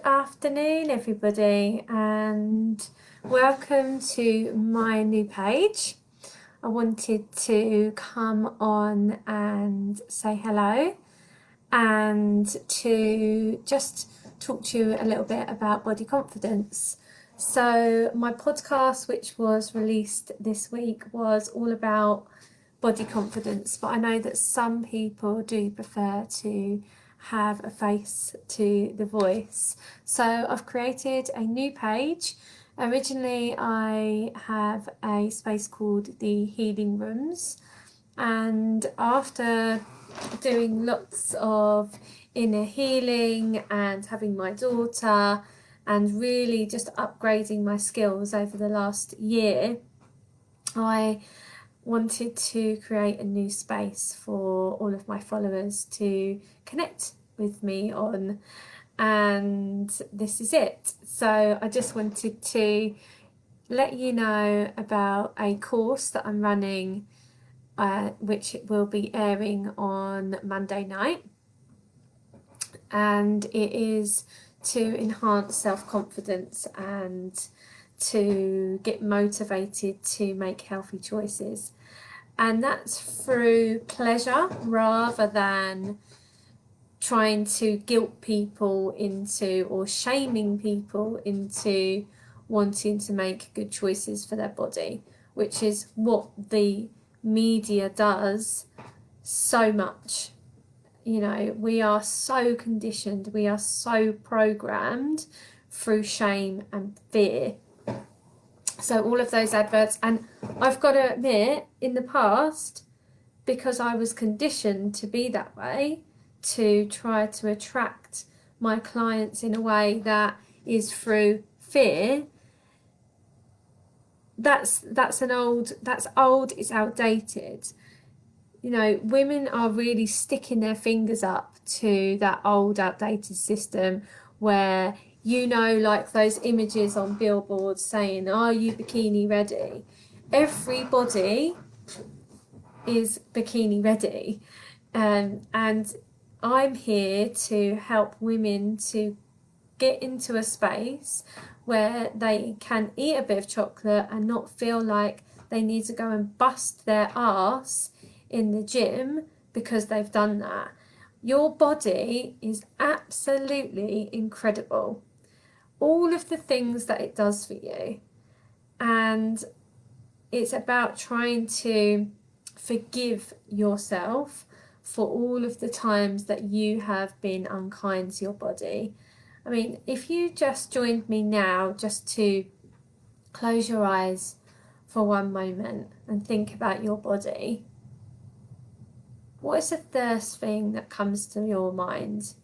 afternoon, everybody, and welcome to my new page. I wanted to come on and say hello and to just talk to you a little bit about body confidence. So my podcast, which was released this week, was all about body confidence, but I know that some people do prefer to have a face to the voice. So I've created a new page. Originally, I have a space called the Healing Rooms, and after doing lots of inner healing and having my daughter and really just upgrading my skills over the last year, I wanted to create a new space for all of my followers to connect with me on, and this is it. So I just wanted to let you know about a course that I'm running, which will be airing on Monday night, and it is to enhance self-confidence and to get motivated to make healthy choices. And that's through pleasure rather than trying to guilt people into or shaming people into wanting to make good choices for their body, which is what the media does so much. You know, we are so conditioned, we are so programmed through shame and fear. So all of those adverts, and I've got to admit, in the past, because I was conditioned to be that way, to try to attract my clients in a way that is through fear, that's old, it's outdated. You know, women are really sticking their fingers up to that old outdated system where, you know, like those images on billboards saying, "Are you bikini ready?" Everybody is bikini ready. And I'm here to help women to get into a space where they can eat a bit of chocolate and not feel like they need to go and bust their ass in the gym because they've done that. Your body is absolutely incredible. All of the things that it does for you. And it's about trying to forgive yourself for all of the times that you have been unkind to your body. I mean, if you just joined me now, just to close your eyes for one moment and think about your body, what is the first thing that comes to your mind?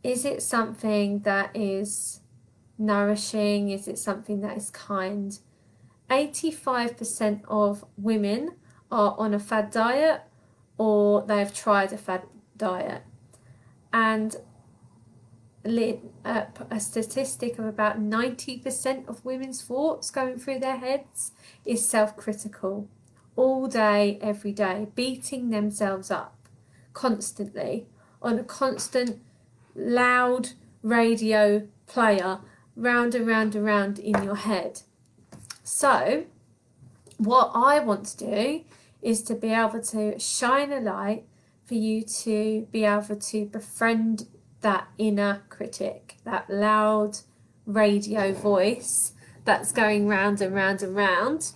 Is it something that is nourishing? Is it something that is kind? 85% of women are on a fad diet or they have tried a fad diet. And a statistic of about 90% of women's thoughts going through their heads is self-critical, all day, every day, beating themselves up constantly on a constant loud radio player, round and round and round in your head. So what I want to do is to be able to shine a light for you to be able to befriend that inner critic, that loud radio voice that's going round and round and round,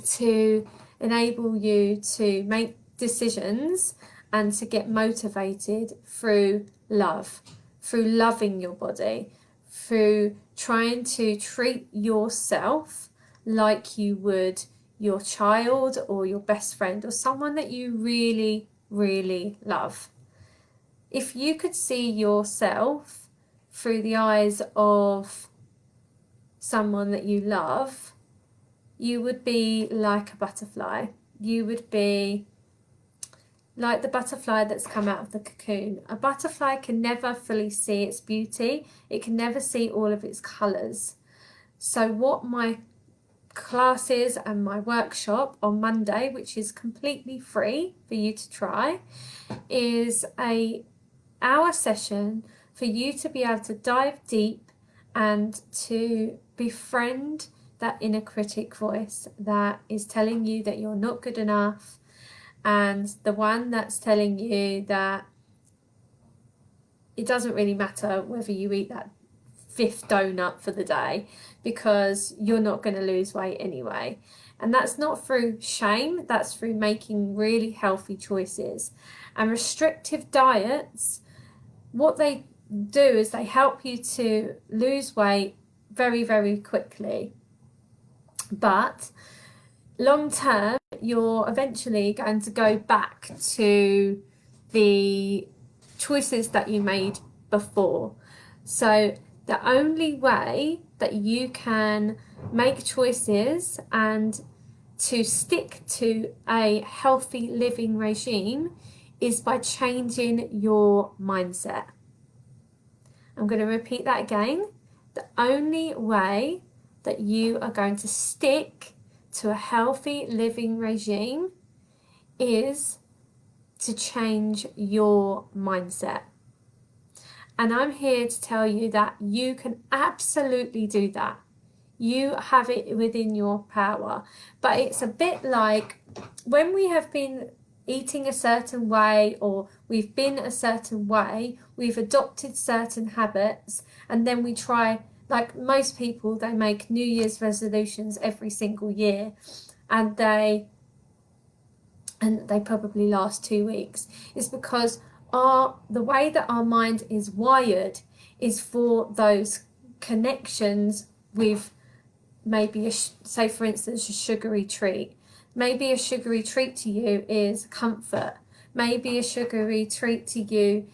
to enable you to make decisions and to get motivated through love, through loving your body, through trying to treat yourself like you would your child or your best friend or someone that you really, really love. If you could see yourself through the eyes of someone that you love, you would be like a butterfly. You would be like the butterfly that's come out of the cocoon. A butterfly can never fully see its beauty. It can never see all of its colours. So what my classes and my workshop on Monday, which is completely free for you to try, is a hour session for you to be able to dive deep and to befriend that inner critic voice that is telling you that you're not good enough, and the one that's telling you that it doesn't really matter whether you eat that fifth donut for the day because you're not going to lose weight anyway. And that's not through shame, that's through making really healthy choices. And restrictive diets, what they do is they help you to lose weight very, very quickly. But long term, you're eventually going to go back to the choices that you made before. So the only way that you can make choices and to stick to a healthy living regime is by changing your mindset. I'm going to repeat that again. The only way that you are going to stick to a healthy living regime is to change your mindset. And I'm here to tell you that you can absolutely do that. You have it within your power. But it's a bit like when we have been eating a certain way, or we've been a certain way, we've adopted certain habits, and then we try, like most people, they make New Year's resolutions every single year, and they probably last 2 weeks. It's because the way that our mind is wired is for those connections with maybe say for instance a sugary treat. Maybe a sugary treat to you is comfort. Maybe a sugary treat to you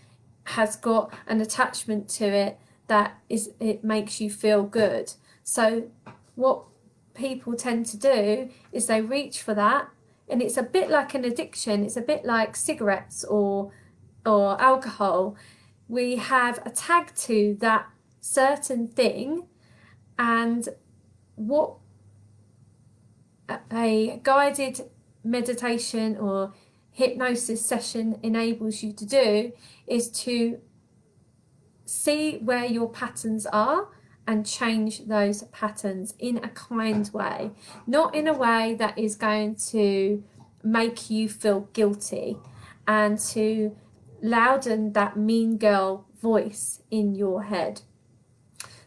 has got an attachment to it that it makes you feel good. So what people tend to do is they reach for that, and it's a bit like an addiction. It's a bit like cigarettes or alcohol. We have a tag to that certain thing, and what a guided meditation or hypnosis session enables you to do is to see where your patterns are and change those patterns in a kind way, not in a way that is going to make you feel guilty and to louden that mean girl voice in your head.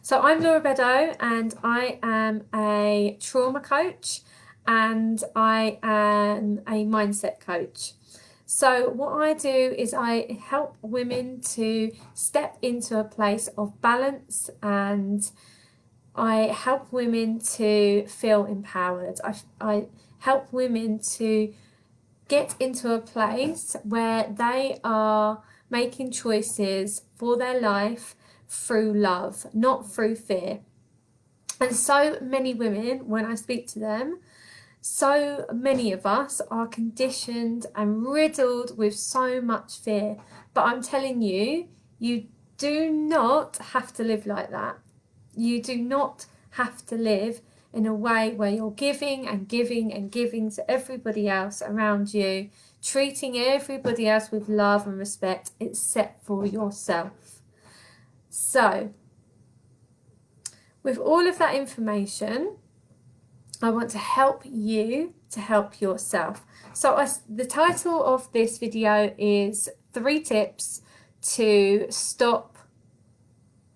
So I'm Laura Beddoe, and I am a trauma coach and I am a mindset coach. So what I do is I help women to step into a place of balance, and I help women to feel empowered. I help women to get into a place where they are making choices for their life through love, not through fear. And so many women, when I speak to them, so many of us are conditioned and riddled with so much fear. But I'm telling you, you do not have to live like that. You do not have to live in a way where you're giving and giving and giving to everybody else around you, treating everybody else with love and respect except for yourself. So, with all of that information, I want to help you to help yourself. So the title of this video is 3 tips to stop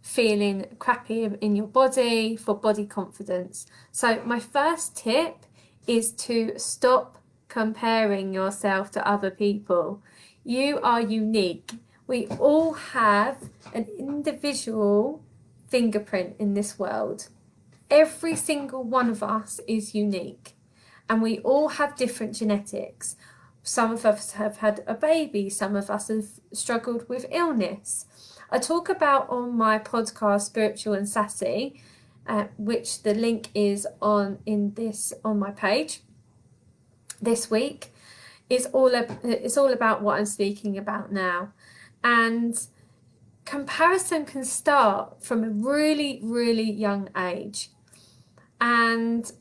feeling crappy in your body for body confidence. So my first tip is to stop comparing yourself to other people. You are unique. We all have an individual fingerprint in this world. Every single one of us is unique, and we all have different genetics. Some of us have had a baby, some of us have struggled with illness. I talk about on my podcast Spiritual and Sassy, which the link is on my page this week. It's all about what I'm speaking about now. And comparison can start from a really, really young age. And,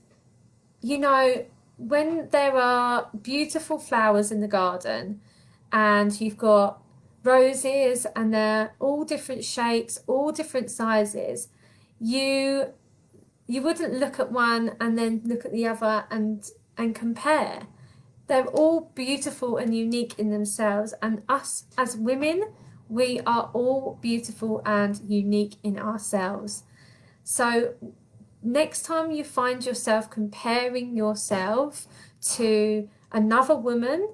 you know, when there are beautiful flowers in the garden and you've got roses, and they're all different shapes, all different sizes, you wouldn't look at one and then look at the other and compare. They're all beautiful and unique in themselves, and us as women, we are all beautiful and unique in ourselves. So next time you find yourself comparing yourself to another woman,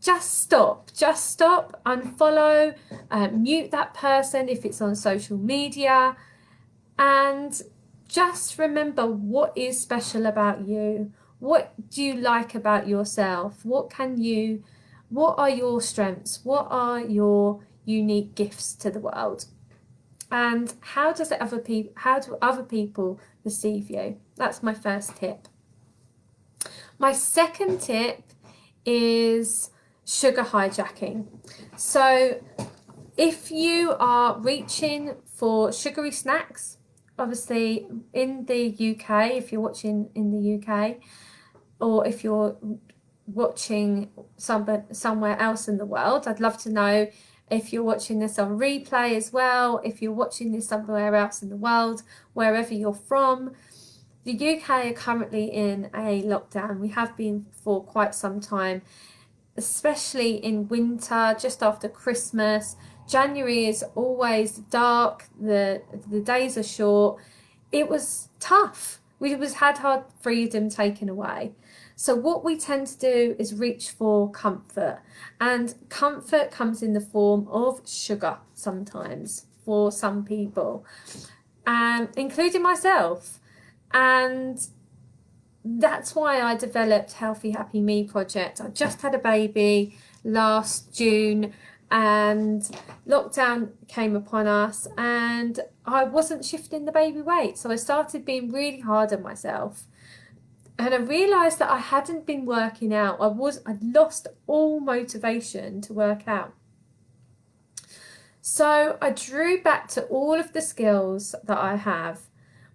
just stop, unfollow, mute that person if it's on social media, and just remember what is special about you. What do you like about yourself? What are your strengths? What are your unique gifts to the world? And how do other people perceive you? That's my first tip. My second tip is sugar hijacking. So if you are reaching for sugary snacks, obviously in the UK, if you're watching in the UK, or if you're watching somewhere else in the world, I'd love to know if you're watching this on replay as well, if you're watching this somewhere else in the world, wherever you're from. The UK are currently in a lockdown. We have been for quite some time, especially in winter, just after Christmas. January is always dark, the days are short. It was tough. We had our freedom taken away. So what we tend to do is reach for comfort, and comfort comes in the form of sugar sometimes for some people, including myself. And that's why I developed Healthy Happy Me project. I just had a baby last June, and lockdown came upon us, and I wasn't shifting the baby weight. So I started being really hard on myself. And I realised that I hadn't been working out. I'd lost all motivation to work out. So I drew back to all of the skills that I have,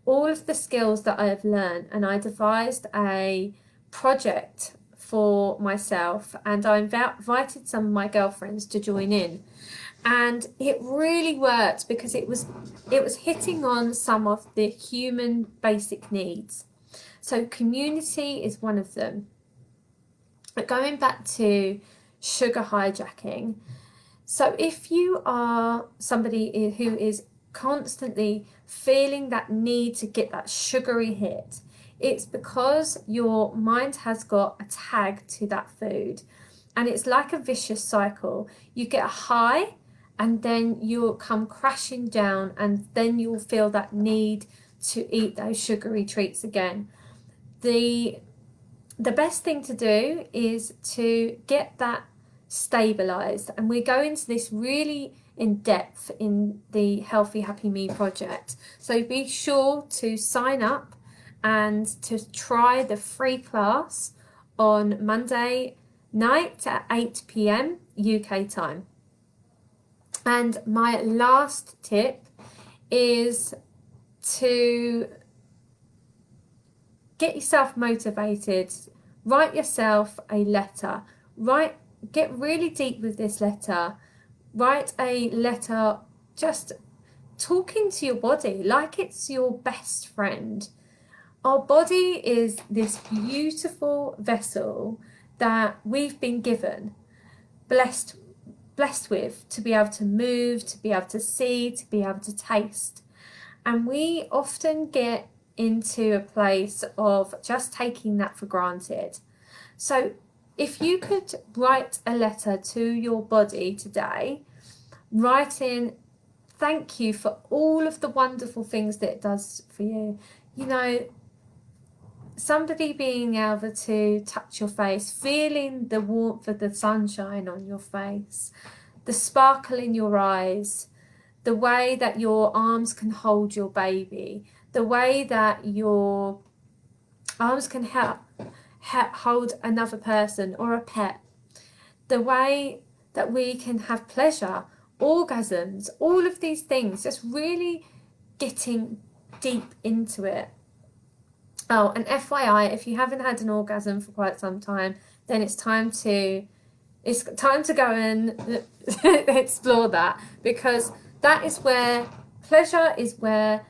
all of the skills that I have learned, and I devised a project for myself, and I invited some of my girlfriends to join in. And it really worked because it was hitting on some of the human basic needs. So community is one of them. But going back to sugar hijacking, so if you are somebody who is constantly feeling that need to get that sugary hit, it's because your mind has got a tag to that food, and it's like a vicious cycle. You get a high, and then you'll come crashing down, and then you'll feel that need to eat those sugary treats again. The best thing to do is to get that stabilized, and we go into this really in depth in the Healthy Happy Me project. So be sure to sign up and to try the free class on Monday night at 8 p.m. UK time. And my last tip is to get yourself motivated. Write yourself a letter. Get really deep with this letter. Write a letter just talking to your body like it's your best friend. Our body is this beautiful vessel that we've been given, blessed with, to be able to move, to be able to see, to be able to taste. And we often get into a place of just taking that for granted. So if you could write a letter to your body today, writing thank you for all of the wonderful things that it does for you. You know, somebody being able to touch your face, feeling the warmth of the sunshine on your face, the sparkle in your eyes, the way that your arms can hold your baby, the way that your arms can hold another person or a pet, the way that we can have pleasure, orgasms, all of these things, just really getting deep into it. Oh, and FYI, if you haven't had an orgasm for quite some time, then it's time to It's time to go and explore that, because that is where pleasure is where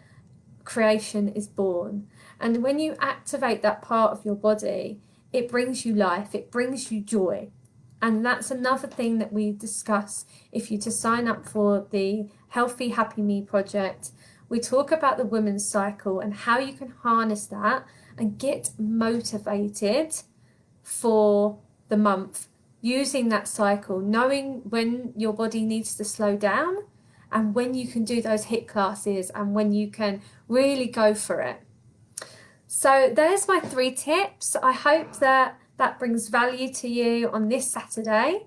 creation is born. And when you activate that part of your body, it brings you life, it brings you joy. And that's another thing that we discuss if you to sign up for the Healthy Happy Me project. We talk about the women's cycle and how you can harness that and get motivated for the month using that cycle, knowing when your body needs to slow down and when you can do those HIIT classes and when you can really go for it. So there's my 3 tips. I hope that brings value to you on this Saturday,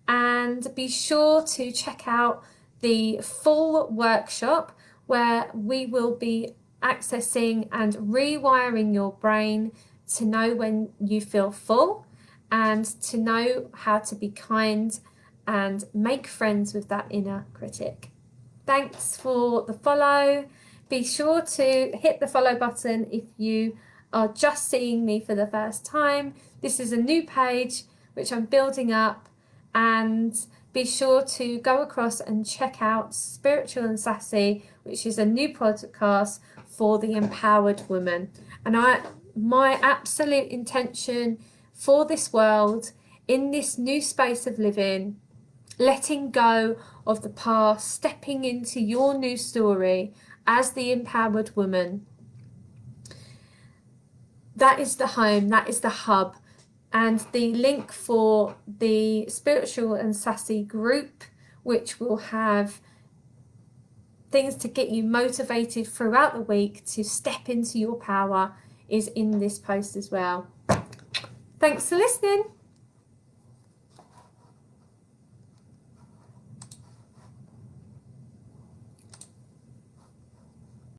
and be sure to check out the full workshop where we will be accessing and rewiring your brain to know when you feel full and to know how to be kind and make friends with that inner critic. Thanks for the follow. Be sure to hit the follow button if you are just seeing me for the first time. This is a new page which I'm building up, and be sure to go across and check out Spiritual and Sassy, which is a new podcast for the empowered woman. And my absolute intention for this world, in this new space of living, letting go of the past, stepping into your new story as the empowered woman. That is the home, that is the hub. And the link for the Spiritual and Sassy group, which will have things to get you motivated throughout the week to step into your power, is in this post as well. Thanks for listening.